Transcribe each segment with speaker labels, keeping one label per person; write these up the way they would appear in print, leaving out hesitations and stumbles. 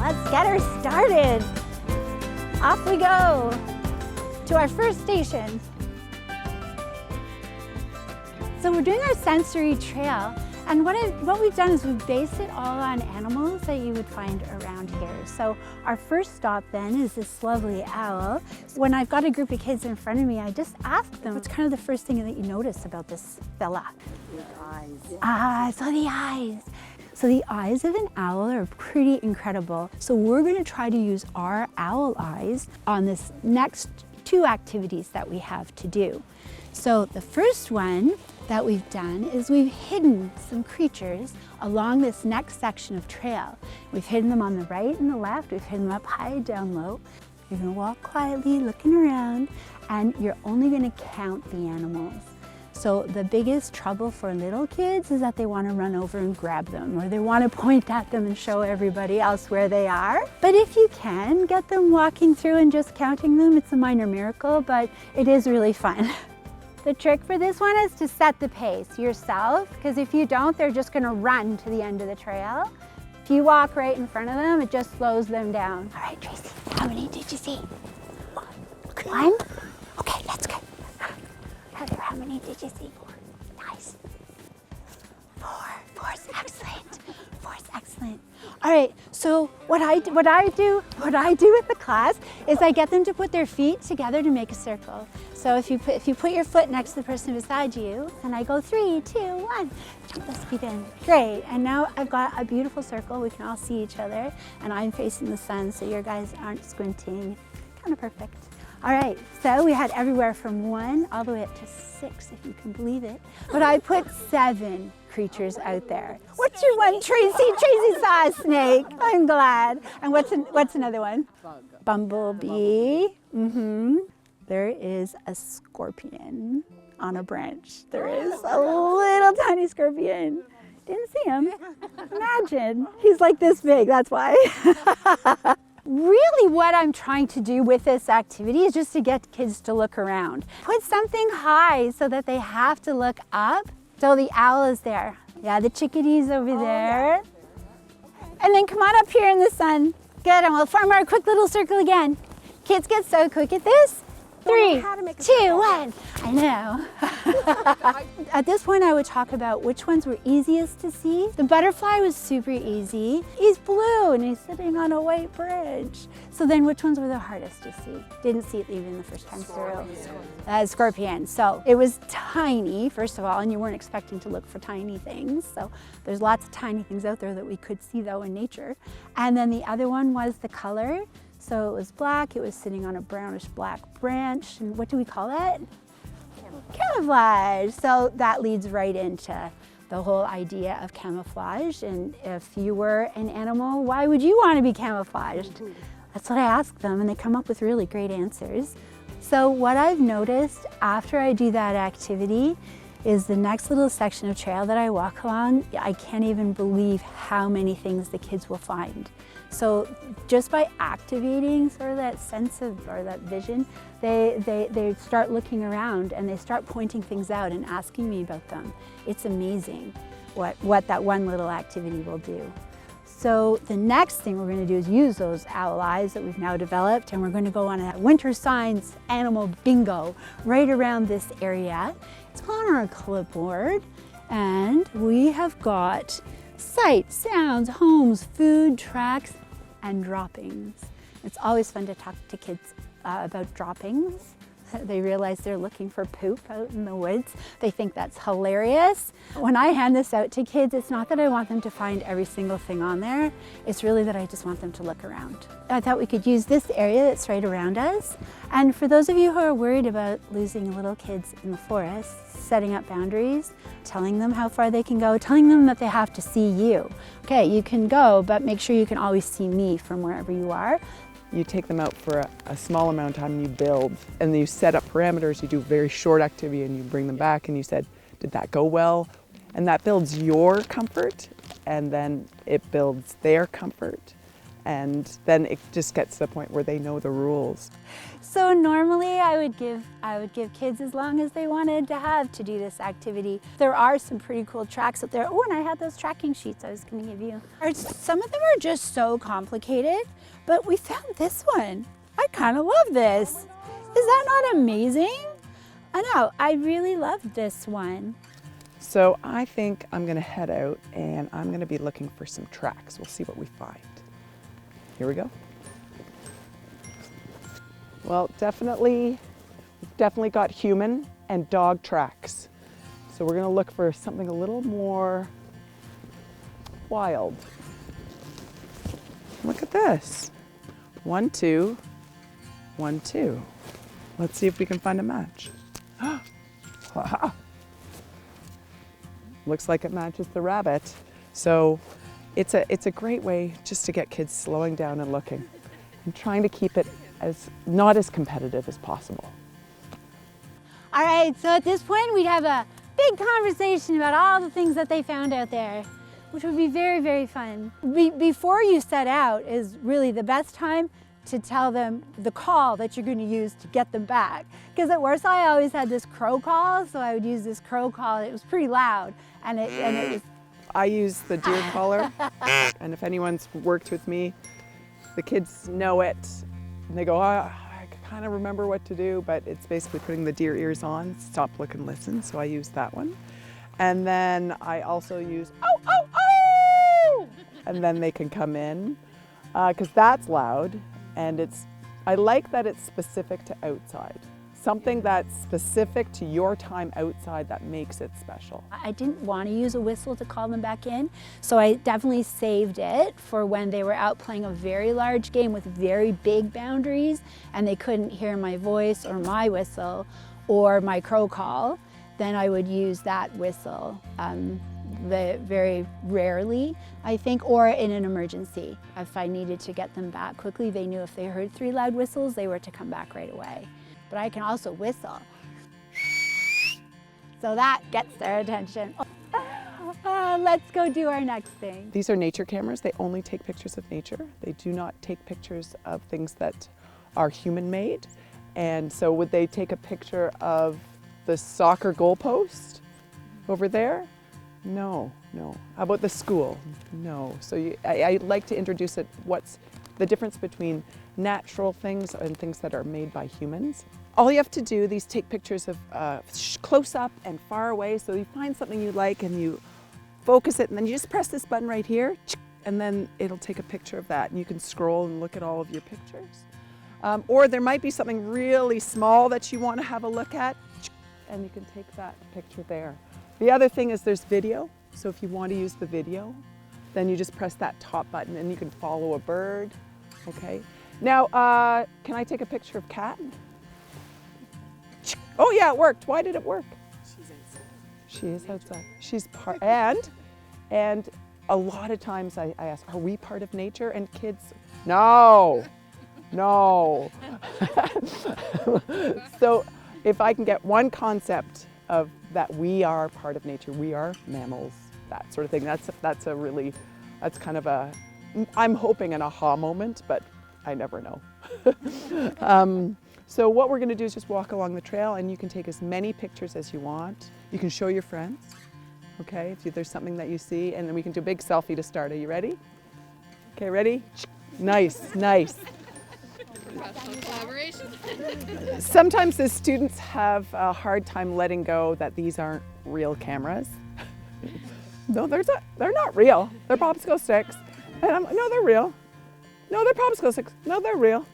Speaker 1: Let's get her started. Off we go to our first station. So we're doing our sensory trail, and what we've done is we've based it all on animals that you would find around here. So our first stop then is this lovely owl. When I've got a group of kids in front of me, I just ask them, what's kind of the first thing that you notice about this fella?
Speaker 2: The eyes.
Speaker 1: So the eyes. So the eyes of an owl are pretty incredible. So we're going to try to use our owl eyes on this next two activities that we have to do. So the first one that we've done is we've hidden some creatures along this next section of trail. We've hidden them on the right and the left. We've hidden them up high, down low. You're going to walk quietly, looking around, and you're only going to count the animals. So the biggest trouble for little kids is that they want to run over and grab them, or they want to point at them and show everybody else where they are. But if you can get them walking through and just counting them, it's a minor miracle, but it is really fun. The trick for this one is to set the pace yourself, because if you don't, they're just going to run to the end of the trail. If you walk right in front of them, it just slows them down. All right, Tracy, how many did you see? One? Okay, that's good. Heather, how many did you see? Nice. Four's excellent. Four's excellent. All right, so what I do with the class is I get them to put their feet together to make a circle. So if you put your foot next to the person beside you, and I go 3, 2, 1, jump those feet in. Great, and now I've got a beautiful circle. We can all see each other, and I'm facing the sun, so your guys aren't squinting. Kind of perfect. All right, so we had everywhere from 1 all the way up to 6, if you can believe it. But I put 7 creatures out there. What's your one, Tracy? Tracy saw a snake. I'm glad. And what's another one?
Speaker 2: Bug.
Speaker 1: Bumblebee. There is a scorpion on a branch. There is a little tiny scorpion. Didn't see him. Imagine. He's like this big, that's why. Really what I'm trying to do with this activity is just to get kids to look around. Put something high so that they have to look up. So the owl is there. Yeah, the chickadee's over there. And then come on up here in the sun. Good, and we'll form our quick little circle again. Kids get so quick at this. 3, 2, 1. I know. At this point, I would talk about which ones were easiest to see. The butterfly was super easy. He's blue and he's sitting on a white bridge. So then which ones were the hardest to see? Didn't see it even the first time through. Scorpion. So it was tiny, first of all, and you weren't expecting to look for tiny things. So there's lots of tiny things out there that we could see though in nature. And then the other one was the color. So it was black, it was sitting on a brownish black branch, and what do we call that? Camouflage. So that leads right into the whole idea of camouflage. And if you were an animal, why would you want to be camouflaged? That's what I ask them, and they come up with really great answers. So what I've noticed after I do that activity is the next little section of trail that I walk along, I can't even believe how many things the kids will find. So just by activating sort of that sense of, or that vision, they start looking around and they start pointing things out and asking me about them. It's amazing what that one little activity will do. So the next thing we're going to do is use those owl eyes that we've now developed, and we're going to go on a winter signs animal bingo right around this area. It's on our clipboard, and we have got sights, sounds, homes, food, tracks, and droppings. It's always fun to talk to kids about droppings. They realize they're looking for poop out in the woods. They think that's hilarious. When I hand this out to kids, it's not that I want them to find every single thing on there. It's really that I just want them to look around. I thought we could use this area that's right around us. And for those of you who are worried about losing little kids in the forest, setting up boundaries, telling them how far they can go, telling them that they have to see you. Okay, you can go, but make sure you can always see me from wherever you are.
Speaker 3: You take them out for a small amount of time, you build, and then you set up parameters. You do a very short activity and you bring them back and you said, did that go well? And that builds your comfort, and then it builds their comfort. and then it just gets to the point where they know the rules.
Speaker 1: So normally I would give kids as long as they wanted to have to do this activity. There are some pretty cool tracks up there. Oh, and I had those tracking sheets I was going to give you. Some of them are just so complicated, but we found this one. I kind of love this. Is that not amazing? I know, I really love this one.
Speaker 3: So I think I'm going to head out and I'm going to be looking for some tracks. We'll see what we find. Here we go. Well, definitely got human and dog tracks. So we're going to look for something a little more wild. Look at this. 1, 2, 1, 2. Let's see if we can find a match. Looks like it matches the rabbit. So it's a great way just to get kids slowing down and looking and trying to keep it not as competitive as possible.
Speaker 1: All right, so at this point we'd have a big conversation about all the things that they found out there, which would be very, very fun. Before you set out is really the best time to tell them the call that you're going to use to get them back. Because at Warsaw I always had this crow call, so I would use this crow call. It was pretty loud, and it was...
Speaker 3: I use the deer collar, and if anyone's worked with me, the kids know it. And they go, I kind of remember what to do, but it's basically putting the deer ears on, stop, look, and listen. So I use that one. And then I also use, oh, oh, oh! And then they can come in, because that's loud. And I like that it's specific to outside. Something that's specific to your time outside that makes it special.
Speaker 1: I didn't want to use a whistle to call them back in, so I definitely saved it for when they were out playing a very large game with very big boundaries and they couldn't hear my voice or my whistle or my crow call. Then I would use that whistle very rarely, I think, or in an emergency. If I needed to get them back quickly, they knew if they heard 3 loud whistles, they were to come back right away. But I can also whistle. So that gets their attention. Let's go do our next thing.
Speaker 3: These are nature cameras. They only take pictures of nature. They do not take pictures of things that are human-made. And so would they take a picture of the soccer goalpost over there? No, no. How about the school? No. So I like to introduce it, what's the difference between natural things and things that are made by humans. All you have to do, these take pictures of close up and far away. So you find something you like and you focus it, and then you just press this button right here, and then it'll take a picture of that. And you can scroll and look at all of your pictures. Or there might be something really small that you want to have a look at, and you can take that picture there. The other thing is there's video. So if you want to use the video, then you just press that top button and you can follow a bird. Okay. Now, can I take a picture of Kat? Oh yeah, it worked. Why did it work?
Speaker 2: She's outside.
Speaker 3: She is outside. She's part, and a lot of times I ask, are we part of nature? And kids, no, no. So if I can get one concept of that we are part of nature, we are mammals, that sort of thing, that's kind of a, I'm hoping an aha moment, but I never know. So what we're going to do is just walk along the trail, and you can take as many pictures as you want. You can show your friends, okay, if there's something that you see, and then we can do a big selfie to start. Are you ready? Okay, ready? Nice, nice.
Speaker 2: Professional collaboration.
Speaker 3: Sometimes the students have a hard time letting go that these aren't real cameras. No, they're not real. They're popsicle sticks. And no, they're real. No, they're popsicle sticks. No, they're real.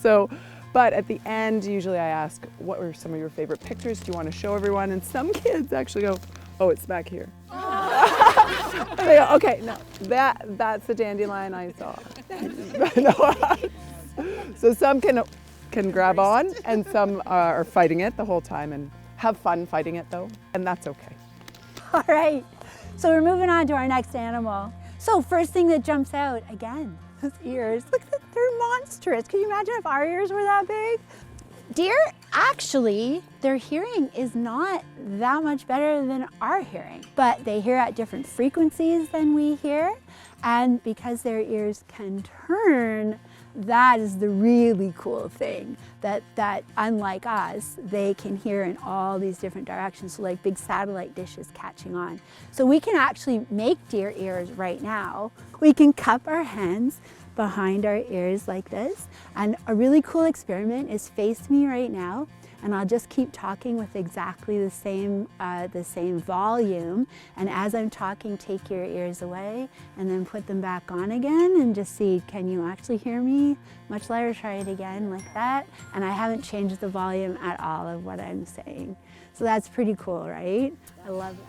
Speaker 3: So, but at the end, usually I ask, what were some of your favorite pictures? Do you want to show everyone? And some kids actually go, oh, it's back here. And they go, okay, no, that's the dandelion I saw. So some can grab on, and some are fighting it the whole time and have fun fighting it though, and that's okay.
Speaker 1: All right, so we're moving on to our next animal. So first thing that jumps out, again, those ears. Look, they're monstrous. Can you imagine if our ears were that big? Deer actually, their hearing is not that much better than our hearing, but they hear at different frequencies than we hear. And because their ears can turn, that is the really cool thing, that unlike us, they can hear in all these different directions, so like big satellite dishes catching on. So we can actually make deer ears right now. We can cup our hands behind our ears like this. And a really cool experiment is face me right now, and I'll just keep talking with exactly the same volume. And as I'm talking, take your ears away and then put them back on again and just see, can you actually hear me? Much louder, try it again like that. And I haven't changed the volume at all of what I'm saying. So that's pretty cool, right? I love that.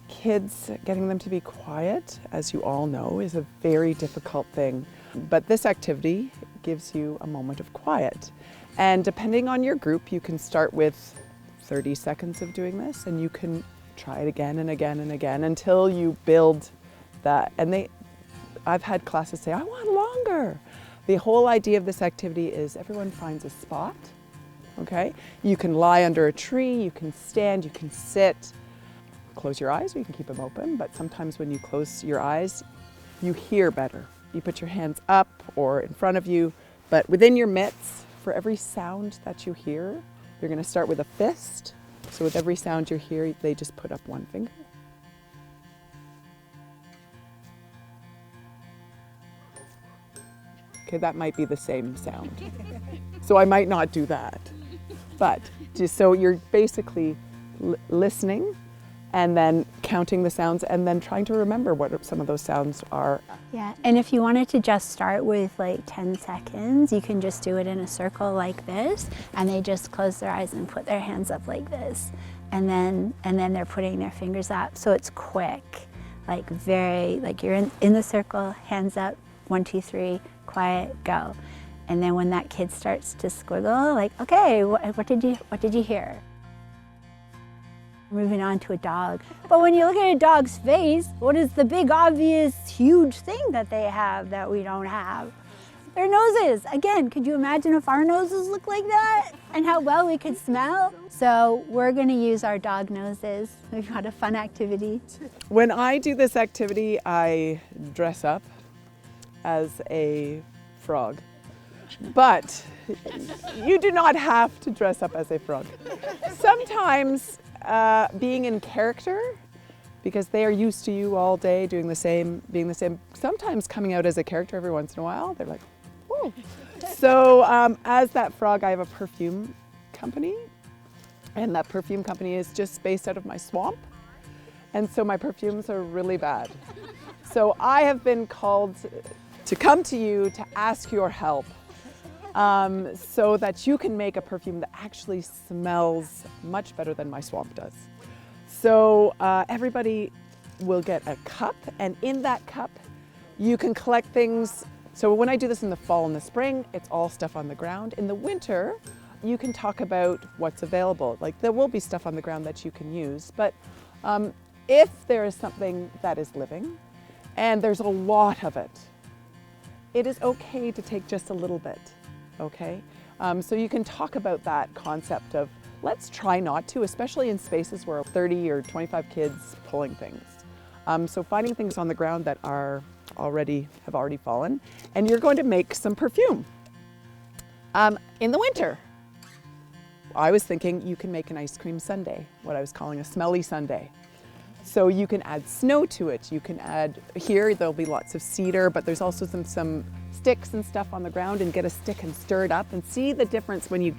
Speaker 3: Kids, getting them to be quiet, as you all know, is a very difficult thing. But this activity gives you a moment of quiet. And depending on your group, you can start with 30 seconds of doing this, and you can try it again and again and again until you build that. And I've had classes say, I want longer. The whole idea of this activity is everyone finds a spot, okay? You can lie under a tree, you can stand, you can sit. Close your eyes, or you can keep them open, but sometimes when you close your eyes, you hear better. You put your hands up or in front of you, but within your mitts, for every sound that you hear, you're going to start with a fist. So with every sound you hear, they just put up one finger. Okay, that might be the same sound. So I might not do that. But just so you're basically listening and then counting the sounds and then trying to remember what some of those sounds are.
Speaker 1: Yeah, and if you wanted to just start with like 10 seconds, you can just do it in a circle like this, and they just close their eyes and put their hands up like this. And then they're putting their fingers up, so it's quick, like you're in the circle, hands up, 1, 2, 3, quiet, go. And then when that kid starts to squiggle, like, okay, what did you hear? Moving on to a dog. But when you look at a dog's face, what is the big, obvious, huge thing that they have that we don't have? Their noses. Again, could you imagine if our noses looked like that? And how well we could smell? So we're gonna use our dog noses. We've got a fun activity.
Speaker 3: When I do this activity, I dress up as a frog. But you do not have to dress up as a frog. Sometimes being in character, because they are used to you all day doing the same, being the same, sometimes coming out as a character every once in a while, they're like, oh. So as that frog, I have a perfume company, and that perfume company is just based out of my swamp. And so my perfumes are really bad. So I have been called to come to you to ask your help. So that you can make a perfume that actually smells much better than my swamp does. So everybody will get a cup, and in that cup you can collect things. So when I do this in the fall and the spring, it's all stuff on the ground. In the winter, you can talk about what's available. Like, there will be stuff on the ground that you can use, but if there is something that is living and there's a lot of it, it is okay to take just a little bit. Okay, so you can talk about that concept of let's try not to, especially in spaces where 30 or 25 kids pulling things. So finding things on the ground that have already fallen, and you're going to make some perfume. In the winter, I was thinking you can make an ice cream sundae, what I was calling a smelly sundae. So you can add snow to it. You can add, here there'll be lots of cedar, but there's also some sticks and stuff on the ground, and get a stick and stir it up and see the difference when you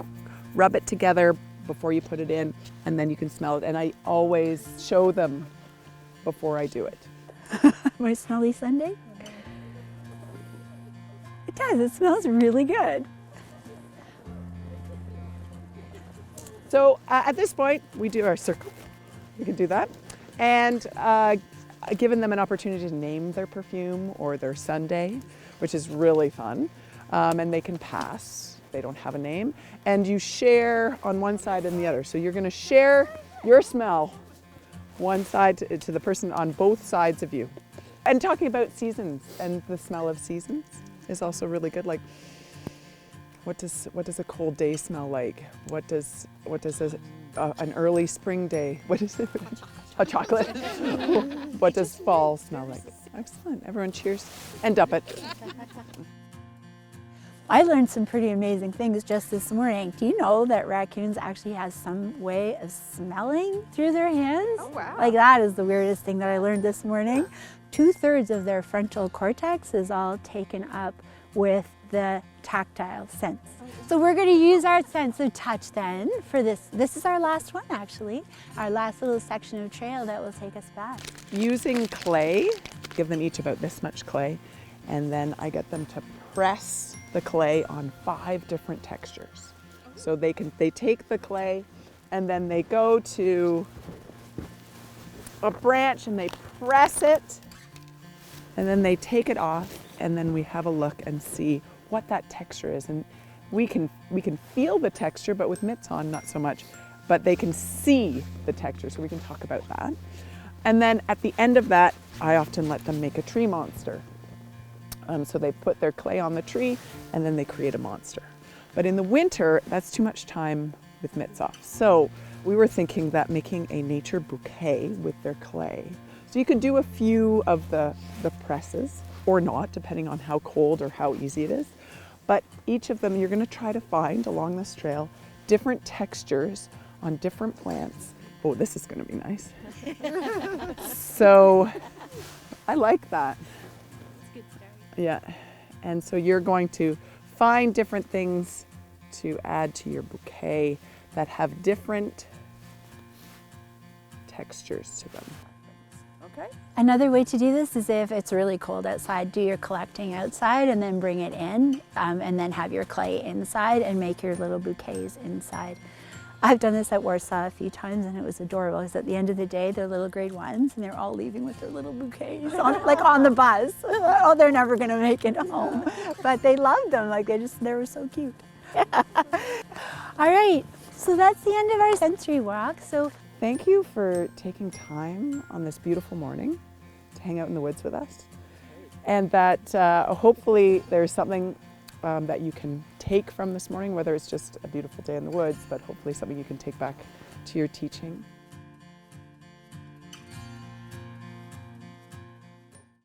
Speaker 3: rub it together before you put it in, and then you can smell it. And I always show them before I do it.
Speaker 1: My smelly sundae? It does, it smells really good.
Speaker 3: So at this point, we do our circle. You can do that. And given them an opportunity to name their perfume or their sundae, which is really fun. And they can pass, they don't have a name. And you share on one side and the other. So you're gonna share your smell, one side to the person on both sides of you. And talking about seasons and the smell of seasons is also really good. Like what does a cold day smell like? What does an early spring day? What is it? A chocolate. What does fall smell like? Excellent. Everyone cheers and up it.
Speaker 1: I learned some pretty amazing things just this morning. Do you know that raccoons actually have some way of smelling through their hands?
Speaker 2: Oh, wow.
Speaker 1: Like, that is the weirdest thing that I learned this morning. 2/3 of their frontal cortex is all taken up with the tactile sense. So we're going to use our sense of touch then for this. This is our last one, actually. Our last little section of trail that will take us back.
Speaker 3: Using clay, give them each about this much clay, and then I get them to press the clay on 5 different textures. So they take the clay and then they go to a branch and they press it, and then they take it off, and then we have a look and see what that texture is. And we can feel the texture, but with mitts on, not so much, but they can see the texture, so we can talk about that. And then at the end of that, I often let them make a tree monster. So they put their clay on the tree and then they create a monster. But in the winter, that's too much time with mitts off. So we were thinking that making a nature bouquet with their clay. So you could do a few of the presses or not, depending on how cold or how easy it is. But each of them, you're going to try to find along this trail different textures on different plants. Oh, this is going to be nice. So I like that. Yeah, and so you're going to find different things to add to your bouquet that have different textures to them. Okay?
Speaker 1: Another way to do this is if it's really cold outside, do your collecting outside and then bring it in, and then have your clay inside and make your little bouquets inside. I've done this at Warsaw a few times and it was adorable because at the end of the day, they're little grade 1s and they're all leaving with their little bouquets on the bus. Oh, they're never going to make it home. But they loved them, like they were so cute. All right, so that's the end of our sensory walk. So
Speaker 3: thank you for taking time on this beautiful morning to hang out in the woods with us. And that hopefully there's something that you can take from this morning, whether it's just a beautiful day in the woods, but hopefully something you can take back to your teaching.